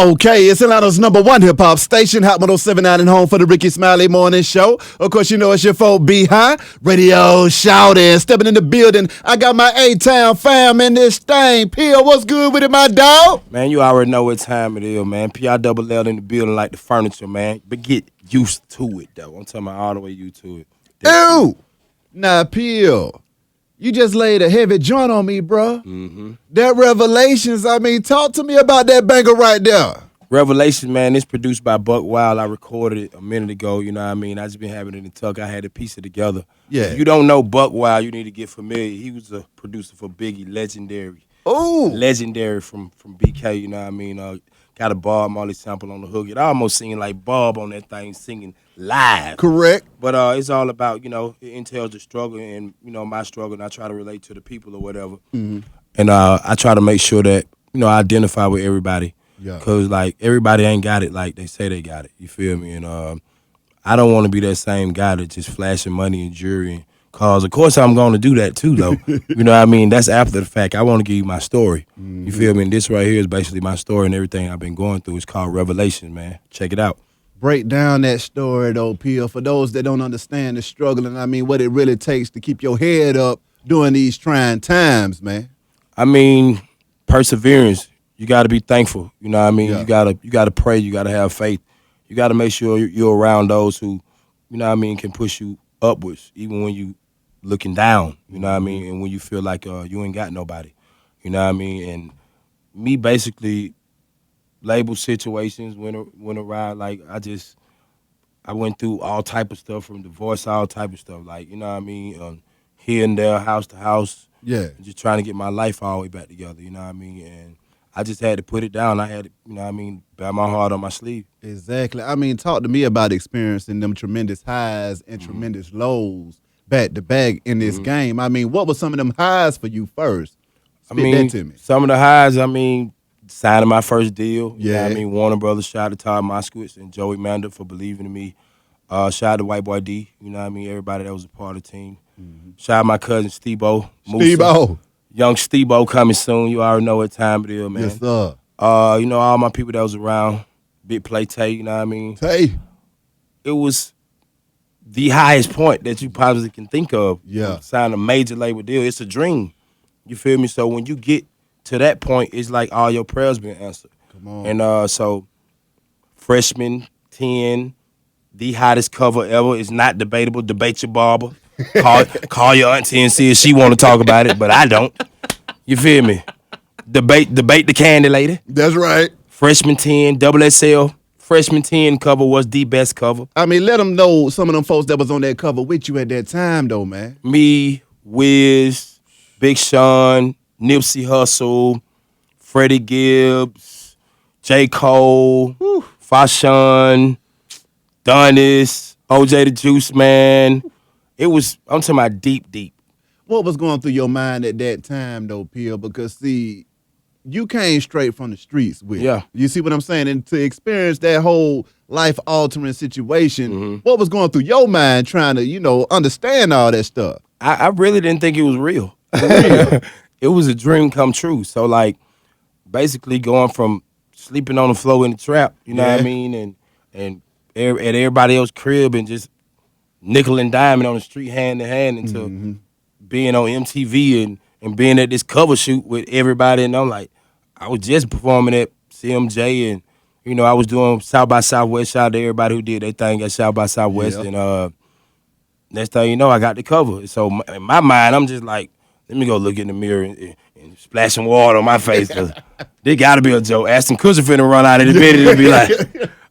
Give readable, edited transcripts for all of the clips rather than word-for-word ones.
Okay, it's Atlanta's #1 hip-hop station, Hot 107.9 and home for the Ricky Smiley Morning Show. Of course, you know it's your folk Behind Radio shouting, stepping in the building. I got my A-Town fam in this thing. Peel, what's good with it, my dog? Man, you already know what time it is, man. P-I-double-L in the building like the furniture, man. But get used to it, though. I'm talking about all the way used to it. Ew! Now, Peel, you just laid a heavy joint on me, bro. Mm-hmm. That Revelations, talk to me about that banger right there. Revelations, man, it's produced by Buck Wild. I recorded it a minute ago, you know what I mean? I just been having it in the tuck. I had to piece it together. Yeah. If you don't know Buck Wild, you need to get familiar. He was a producer for Biggie, legendary. Ooh. Legendary from BK, you know what I mean? Got a Bob Marley sample on the hook. It almost singing like Bob on that thing, singing live. Correct. But it's all about, it entails the struggle and, my struggle, and I try to relate to the people or whatever. Mm-hmm. And I try to make sure that, I identify with everybody. Yeah. Because, everybody ain't got it like they say they got it. You feel me? And I don't want to be that same guy that just flashing money and jewelry and cars. Of course, I'm going to do that, too, though. You know what I mean? That's after the fact. I want to give you my story. Mm-hmm. You feel me? And this right here is basically my story and everything I've been going through. It's called Revelation, man. Check it out. Break down that story, though, Peel, for those that don't understand the struggle and, what it really takes to keep your head up during these trying times, man. Perseverance. You got to be thankful. You know what I mean? Yeah. You got to pray. You got to have faith. You got to make sure you're around those who, can push you upwards, even when you looking down, you know what I mean? And when you feel like you ain't got nobody, you know what I mean? And me basically label situations went around, I went through all type of stuff, from divorce, all type of stuff, here and there, house to house. Yeah. Just trying to get my life all the way back together, you know what I mean? And I just had to put it down. I had to, bear my heart on my sleeve. Exactly. Talk to me about experiencing them tremendous highs and tremendous lows back to back in this game. What were some of them highs for you first? Spit that to me. Some of the highs, signing my first deal. Yeah. You know Warner Brothers, shout out to Todd Moskowitz and Joey Manda for believing in me. Shout out to White Boy D, everybody that was a part of the team. Mm-hmm. Shout out my cousin Steve-O. Young Steve-O coming soon. You already know what time it is, man. Yes, sir. All my people that was around, Big Play Tay, you know what I mean? Tay. It was the highest point that you possibly can think of. Yeah. Sign a major label deal. It's a dream. You feel me? So when you get to that point, it's like all your prayers been answered. Come on. And so Freshman 10, the hottest cover ever. It's not debatable. Debate your barber. Call your auntie and see if she want to talk about it, but I don't. You feel me? Debate the candy lady. That's right. Freshman 10, double XL. Freshman 10 cover was the best cover. Let them know some of them folks that was on that cover with you at that time, though, man. Me, Wiz, Big Sean, Nipsey Hussle, Freddie Gibbs, J. Cole, Fashawn, Donis, OJ the Juice Man. I'm talking about deep. What was going through your mind at that time, though, Peel? Because, see, you came straight from the streets with it. Yeah. You see what I'm saying? And to experience that whole life-altering situation, what was going through your mind trying to, understand all that stuff? I really didn't think it was real. It was a dream come true. So, basically going from sleeping on the floor in the trap, you know what I mean, and at everybody else's crib and just nickel and diming on the street hand to hand into being on MTV and being at this cover shoot with everybody. And I was just performing at CMJ and, I was doing South by Southwest. Shout out to everybody who did their thing at South by Southwest. Yeah. And next thing you know, I got the cover. So in my mind, I'm just like, let me go look in the mirror and splash some water on my face. Cause there got to be a joke. Ashton Kutcher finna run out in a minute and be like,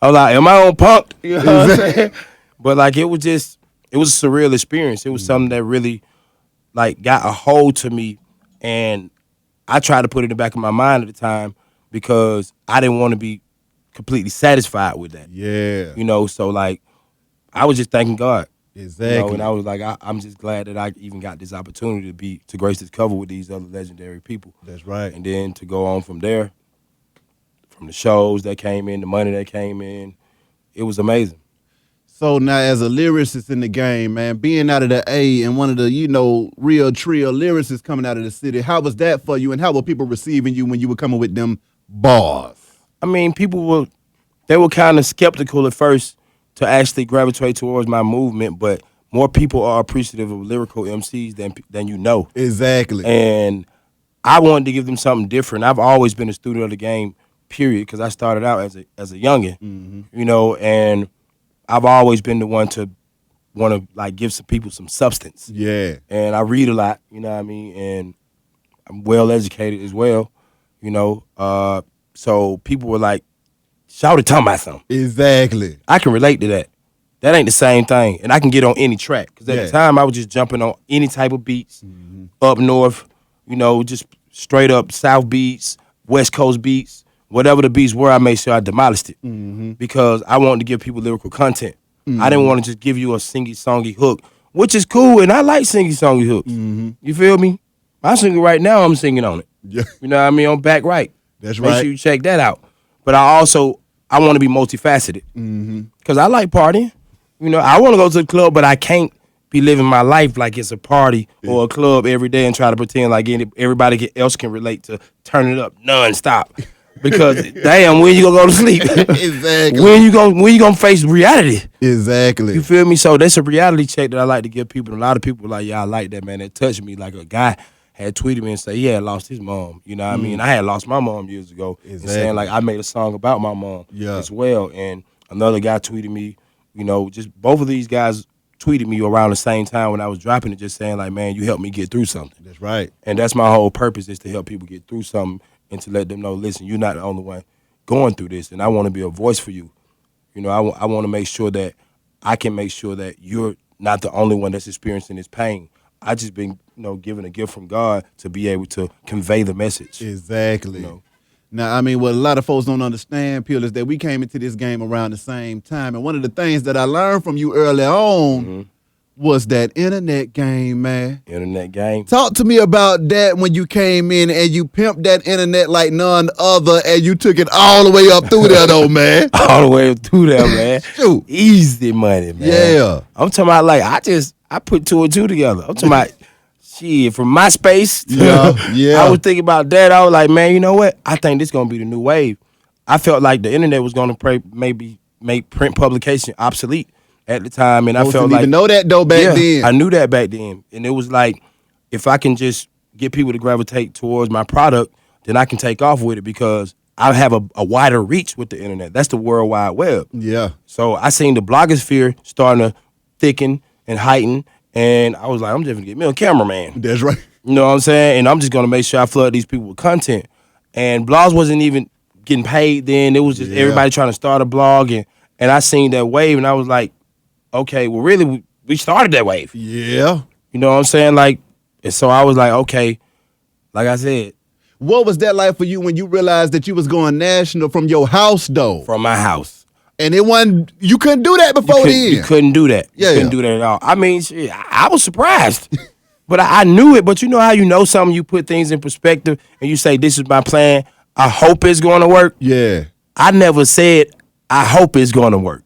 I'm like, am I on punked? You know what I'm saying? But it was a surreal experience. It was something that really got a hold to me, and I tried to put it in the back of my mind at the time because I didn't want to be completely satisfied with that. Yeah. So I was just thanking God. Exactly. And I was like, I'm just glad that I even got this opportunity to grace this cover with these other legendary people. That's right. And then to go on from there, from the shows that came in, the money that came in, it was amazing. So now, as a lyricist in the game, man, being out of the A and one of the, real trio lyricists coming out of the city, how was that for you, and how were people receiving you when you were coming with them bars? I mean, they were kind of skeptical at first to actually gravitate towards my movement, but more people are appreciative of lyrical MCs than you know. Exactly. And I wanted to give them something different. I've always been a student of the game, period, because I started out as a youngin', you know, and I've always been the one to want to like give some people some substance. Yeah. And I read a lot, you know what I mean, and I'm well educated as well, you know. So people were like, "Shout it, talking about something." Exactly. I can relate to that. That ain't the same thing, and I can get on any track. Because at the time, I was just jumping on any type of beats, up north, you know, just straight up South beats, West Coast beats, whatever the beats were, I made sure I demolished it because I wanted to give people lyrical content. I didn't want to just give you a singy-songy hook, which is cool, and I like singy-songy hooks. You feel me? My single right now, I'm singing on it. Yeah. You know what I mean? On Back Right. That's Make right. sure you check that out. But I want to be multifaceted because I like partying. You know, I want to go to the club, but I can't be living my life like it's a party or a club every day and try to pretend like everybody else can relate to turn it up nonstop. Because damn, when you gonna go to sleep? Exactly. When you gonna face reality? Exactly. You feel me? So that's a reality check that I like to give people. And a lot of people are like, yeah, I like that, man. That touched me. Like a guy had tweeted me and said he had lost his mom. You know what I mean? I had lost my mom years ago. And saying like I made a song about my mom as well. And another guy tweeted me, you know, just both of these guys tweeted me around the same time when I was dropping it, just saying like, man, you helped me get through something. That's right. And that's my whole purpose, is to help people get through something and to let them know, listen, you're not the only one going through this, and I want to be a voice for you. You know, I want to make sure that I can make sure that you're not the only one that's experiencing this pain. I just been, you know, given a gift from God to be able to convey the message. Exactly. You know? Now, I mean, what a lot of folks don't understand, Peel, is that we came into this game around the same time. And one of the things that I learned from you early on was that internet game, man. Internet game. Talk to me about that when you came in and you pimped that internet like none other, and you took it all the way up through there, though, man. All the way through there, man. Shoot. Easy money, man. Yeah. I'm talking about like I put two and two together. I'm talking about shit from MySpace. Yeah. I was thinking about that. I was like, man, you know what? I think this gonna be the new wave. I felt like the internet was gonna maybe make print publication obsolete at the time, and I felt didn't like even know that though back then. I knew that back then, and it was like, if I can just get people to gravitate towards my product, then I can take off with it because I have a wider reach with the internet. That's the World Wide Web. Yeah. So I seen the blogosphere starting to thicken and heighten, and I was like, I'm just gonna get me a cameraman. That's right. You know what I'm saying? And I'm just gonna make sure I flood these people with content. And blogs wasn't even getting paid then. It was just everybody trying to start a blog, and I seen that wave, and I was like, okay, well, really, we started that wave. Yeah. You know what I'm saying? Like, and so I was like, okay, like I said. What was that like for you when you realized that you was going national from your house, though? From my house. And it wasn't, you couldn't do that before then. You couldn't do that. You couldn't do that at all. I mean, shit, I was surprised. But I knew it. But you know how you know something, you put things in perspective, and you say, this is my plan. I hope it's going to work. Yeah. I never said, I hope it's going to work.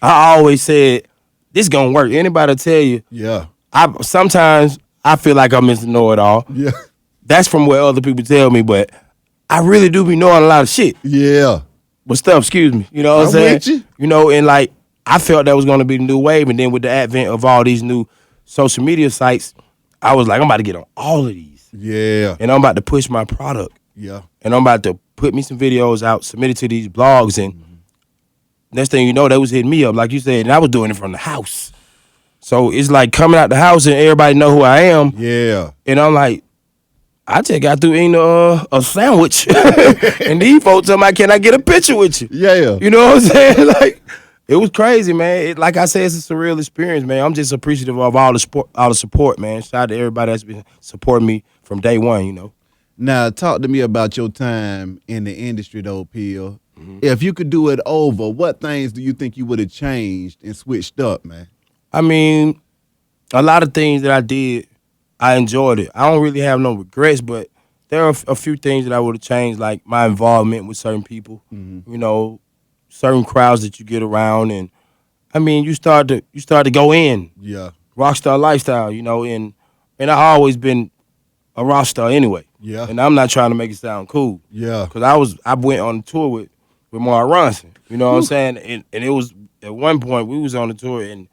I always said, this gonna work. Anybody tell you? Yeah. Sometimes I feel like I'm Mr. Know-It-All. Yeah. That's from what other people tell me, but I really do be knowing a lot of shit. Yeah. But stuff, excuse me. You know what I'm saying? With you. You know, and like I felt that was gonna be the new wave, and then with the advent of all these new social media sites, I was like, I'm about to get on all of these. Yeah. And I'm about to push my product. Yeah. And I'm about to put me some videos out, submit it to these blogs, and next thing you know, they was hitting me up, like you said, and I was doing it from the house. So it's like coming out the house and everybody know who I am. Yeah. And I'm like, I just got through eating a sandwich. And these folks tell me, can I get a picture with you? Yeah. You know what I'm saying? Like, it was crazy, man. Like I said, it's a surreal experience, man. I'm just appreciative of all the support, man. Shout out to everybody that's been supporting me from day one, you know. Now, talk to me about your time in the industry, though, Peel. If you could do it over, what things do you think you would have changed and switched up, man? I mean, a lot of things that I did, I enjoyed it. I don't really have no regrets, but there are a few things that I would have changed, like my involvement with certain people, you know, certain crowds that you get around, and I mean, you start to go in, Yeah. rockstar lifestyle, you know, and I always been a rock star anyway. Yeah. And I'm not trying to make it sound cool. Yeah. Because I went on tour with with Mark Ronson. You know what I'm saying? And it was at one point we was on the tour and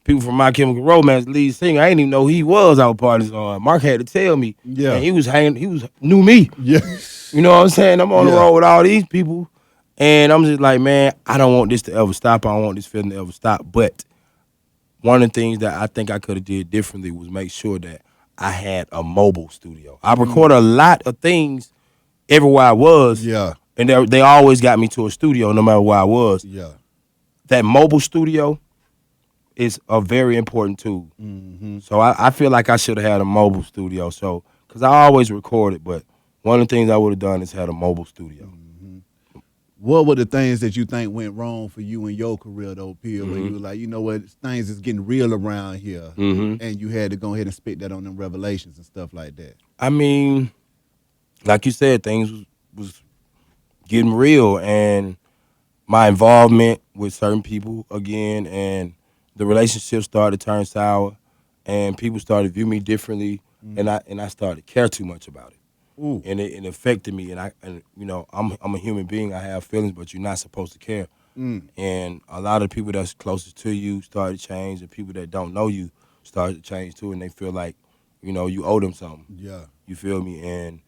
people from My Chemical Romance, lead singer, I didn't even know who he was. I was parties on. Mark had to tell me. Yeah. And knew me. Yeah. You know what I'm saying? I'm on the Yeah. road with all these people. And I'm just like, man, I don't want this to ever stop. I don't want this feeling to ever stop. But one of the things that I think I could have did differently was make sure that I had a mobile studio. I recorded a lot of things everywhere I was. Yeah. And they always got me to a studio no matter where I was. Yeah. That mobile studio is a very important tool. Mm-hmm. So I feel like I should have had a mobile studio. So, because I always recorded, but one of the things I would have done is had a mobile studio. What were the things that you think went wrong for you in your career, though, Peel, where Mm-hmm. you were like, you know what, things is getting real around here, Mm-hmm. and you had to go ahead and spit that on them revelations and stuff like that? I mean, like you said, things was getting real, and my involvement with certain people again, and the relationship started to turn sour, and people started to view me differently, and I started to care too much about it. Ooh. And it affected me, and you know, I'm a human being. I have feelings, but you're not supposed to care. And a lot of people that's closest to you started to change, and people that don't know you started to change too, and they feel like, you know, you owe them something. Yeah. You feel me? And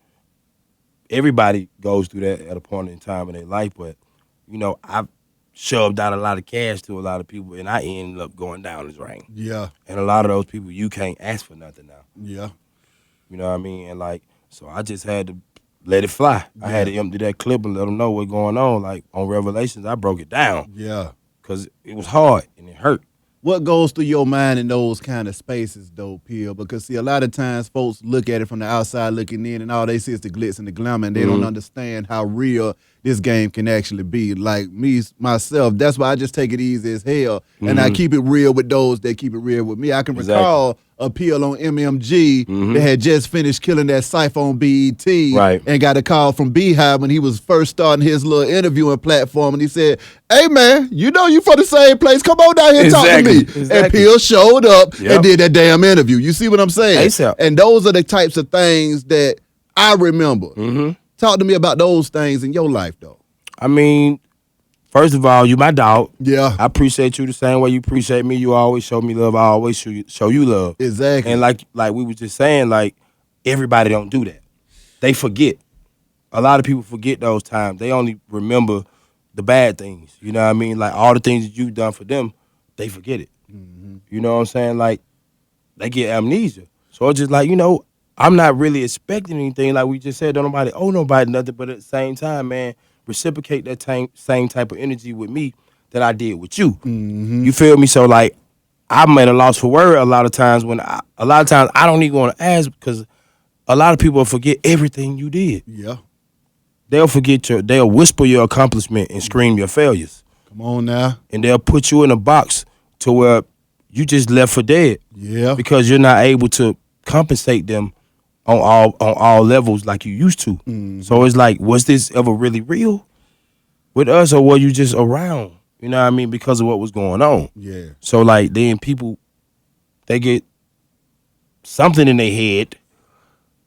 everybody goes through that at a point in time in their life, but you know, I've shoved out a lot of cash to a lot of people, and I ended up going down the drain. Yeah. And a lot of those people, you can't ask for nothing now. Yeah. You know what I mean? And like, so I just had to let it fly. I had to empty that clip and let them know what's going on. Like on Revelations, I broke it down Yeah. because it was hard and it hurt. What goes through your mind in those kind of spaces, though, Peel? Because, see, a lot of times folks look at it from the outside looking in, and all they see is the glitz and the glamour, and they don't understand how real this game can actually be. Like me, myself, that's why I just take it easy as hell, and I keep it real with those that keep it real with me. I can recall a Peel on MMG that had just finished killing that Cypher on BET and got a call from Beehive when he was first starting his little interviewing platform, and he said, hey, man, you know you from the same place. Come on down here and talk to me. And Peel showed up and did that damn interview. You see what I'm saying? ASAP. And those are the types of things that I remember. Talk to me about those things in your life, though. I mean, first of all, you my dog. Yeah. I appreciate you the same way you appreciate me. You always show me love. I always show you love. Exactly. And like we were just saying, like, everybody don't do that. They forget. A lot of people forget those times. They only remember the bad things. You know what I mean? Like, all the things that you've done for them, they forget it. You know what I'm saying? Like, they get amnesia. So it's just like, you know, I'm not really expecting anything. Like we just said, don't nobody owe nobody nothing. But at the same time, man, reciprocate that same type of energy with me that I did with you. You feel me? So, like, I'm at a loss for word a lot of times I don't even want to ask because a lot of people forget everything you did. Yeah. They'll whisper your accomplishment and scream your failures. Come on now. And they'll put you in a box to where you just left for dead. Yeah. Because you're not able to compensate them on all levels like you used to. So it's like, was this ever really real with us, or were you just around? You know what I mean? Because of what was going on. Yeah. So like then people, they get something in their head.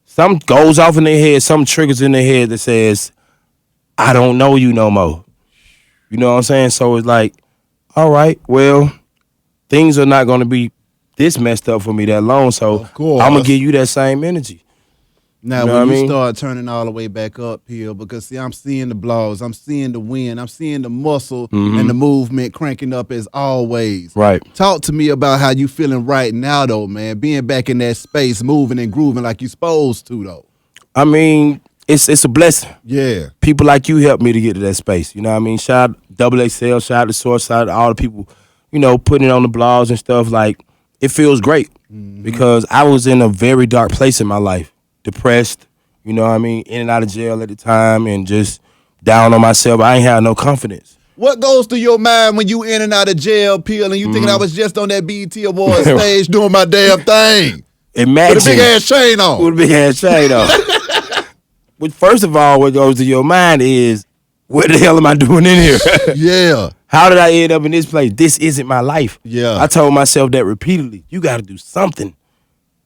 Something goes off in their head, some triggers in their head that says, I don't know you no more. You know what I'm saying? So it's like, all right, well, things are not going to be this messed up for me that long, so Of course. I'm going to give you that same energy. Now, You know when what I you mean? start turning all the way back up here, because see, I'm seeing the blogs, I'm seeing the wind, I'm seeing the muscle and the movement cranking up as always. Right. Talk to me about how you feeling right now, though, man. Being back in that space, moving and grooving like you supposed to, though. I mean, it's a blessing. Yeah. People like you helped me to get to that space. You know what I mean? Shout out Double XL, shout out to Source, shout out to all the people, you know, putting it on the blogs and stuff. Like, it feels great because I was in a very dark place in my life, depressed. You know what I mean? In and out of jail at the time and just down on myself. I ain't had no confidence. What goes through your mind when you in and out of jail, Peel, and you thinking I was just on that BET Awards stage doing my damn thing? Imagine. With a big ass chain on. With a big ass chain on. But first of all, what goes to your mind is, what the hell am I doing in here? Yeah. How did I end up in this place? This isn't my life. Yeah. I told myself that repeatedly. You got to do something.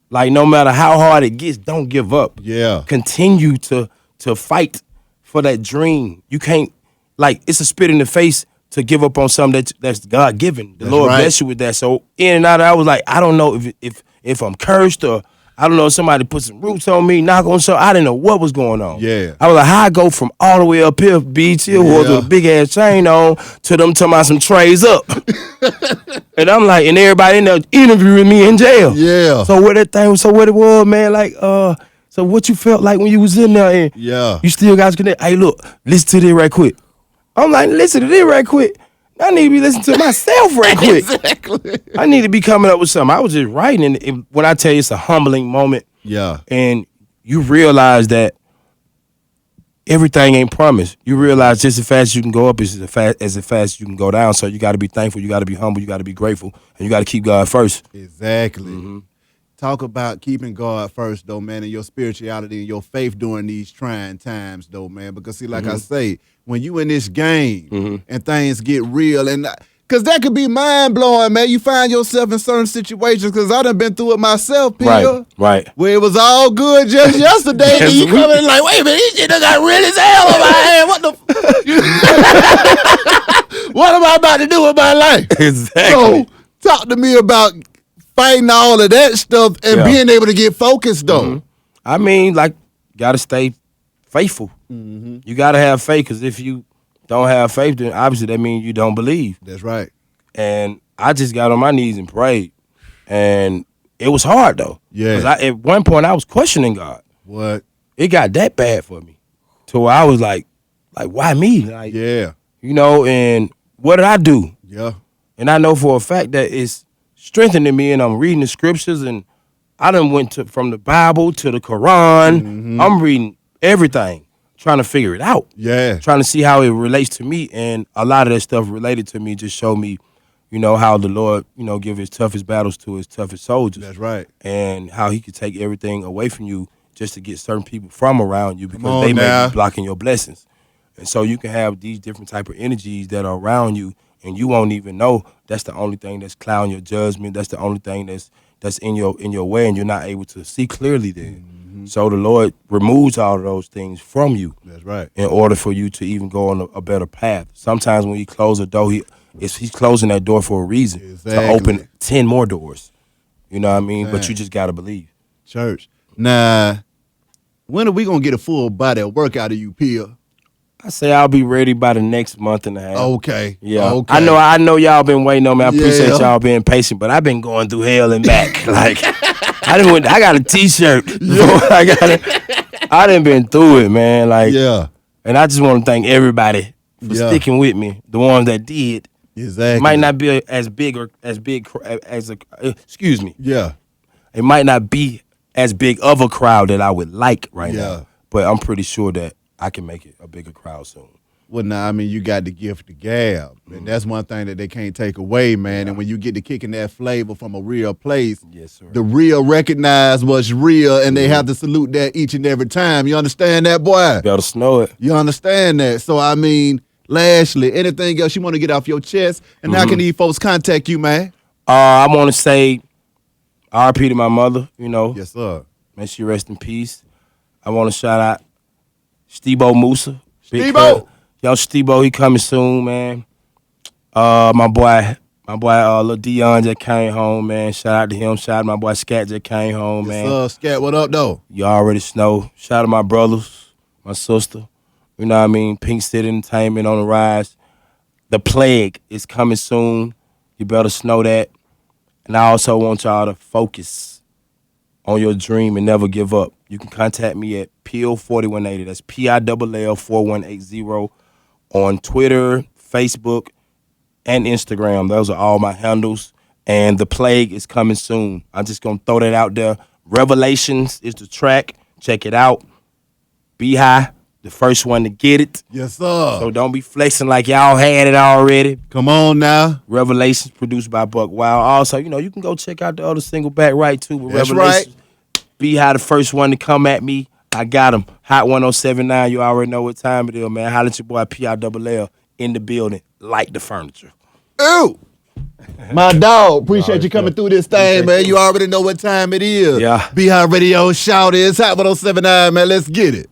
Like, no matter how hard it gets, don't give up. Yeah. Continue to fight for that dream. You can't, like it's a spit in the face to give up on something that's God given. The Lord bless you with that. So in and out, I was like, I don't know if I'm cursed or I don't know if somebody put some roots on me, knock on something. I didn't know what was going on. Yeah. I was like, how I go from all the way up here, BT with a big ass chain on, to them talking about some trays up. And I'm like, and everybody in there interviewing me in jail. Yeah. So what it was, man, like, so what you felt like when you was in there and you still got to connect. Hey, look, listen to this right quick. I'm like, listen to this right quick. I need to be listening to myself right quick. Exactly. I need to be coming up with something. I was just writing, and when I tell you it's a humbling moment, and you realize that everything ain't promised. You realize just as fast as you can go up is as fast as you can go down. So you got to be thankful, you got to be humble, you got to be grateful, and you got to keep God first. Exactly. Mm-hmm. Talk about keeping God first, though, man, and your spirituality and your faith during these trying times, though, man. Because, see, like I say, when you in this game and things get real, and because that could be mind-blowing, man. You find yourself in certain situations, because I done been through it myself, Peter. Right. Where it was all good just yesterday, and you come in like, wait a minute, this shit done got real as hell on my hand. What the what am I about to do with my life? Exactly. So, talk to me about fighting all of that stuff and being able to get focused, though. I mean, like, got to stay faithful. You got to have faith, because if you don't have faith, then obviously that means you don't believe. That's right. And I just got on my knees and prayed. And it was hard, though. Yeah. Because at one point, I was questioning God. What? It got that bad for me. To where I was like, why me? Like, yeah. You know, and what did I do? Yeah. And I know for a fact that it's strengthening me, and I'm reading the scriptures, and I done went from the Bible to the Quran. I'm reading everything, trying to figure it out. Yeah. Trying to see how it relates to me, and a lot of that stuff related to me just showed me, you know, how the Lord, you know, give his toughest battles to his toughest soldiers. That's right. And how he could take everything away from you just to get certain people from around you, because they may be blocking your blessings. And so you can have these different type of energies that are around you, and you won't even know. That's the only thing that's clouding your judgment. That's the only thing that's in your way, and you're not able to see clearly then. So the Lord removes all of those things from you. That's right. In order for you to even go on a better path. Sometimes when he closes a door, he's closing that door for a reason, to open 10 more doors. You know what I mean? But you just got to believe. Church. Now, when are we going to get a full body workout of you, Pia? I say I'll be ready by the next month and a half. Okay. Yeah. Okay. I know y'all been waiting on me. I appreciate y'all being patient, but I've been going through hell and back. Like, I got a t-shirt. I done been through it, man. Like, and I just want to thank everybody for sticking with me. The ones that did. Exactly. It might not be as big excuse me. Yeah. It might not be as big of a crowd that I would like right now, but I'm pretty sure that I can make it a bigger crowd soon. Well, now, I mean, you got the gift of gab, and that's one thing that they can't take away, man. And when you get to kicking that flavor from a real place, yes, sir, the real recognize what's real, and they have to salute that each and every time. You understand that, boy? You better snow it. You understand that? So, I mean, lastly, anything else you want to get off your chest, and how can these folks contact you, man? I want to say RP to my mother, you know. Yes, sir. May she rest in peace. I want to shout out Stebo Musa. Stebo! Yo, Stebo, he coming soon, man. My boy, Lil Dion just came home, man. Shout out to him. Shout out to my boy Scat just came home, man. Yes, Scat, what up, though? You already know. Shout out to my brothers, my sister. You know what I mean? Pink City Entertainment on the rise. The Plague is coming soon. You better know that. And I also want y'all to focus on your dream and never give up. You can contact me at PIL4180. That's PILL4180 on Twitter, Facebook, and Instagram. Those are all my handles. And The Plague is coming soon. I'm just going to throw that out there. Revelations is the track. Check it out. Be High, the first one to get it. Yes, sir. So don't be flexing like y'all had it already. Come on now. Revelations produced by Buck Wild. Also, you know, you can go check out the other single back right too. But That's Revelations, right. Be High, the first one to come at me. I got him. Hot 1079. You already know what time it is, man. Holla at your boy PILL in the building, like the furniture. Ooh. My dog, appreciate you coming through this thing, man. You already know what time it is. Yeah. Be High Radio Shout It's Hot 1079, man. Let's get it.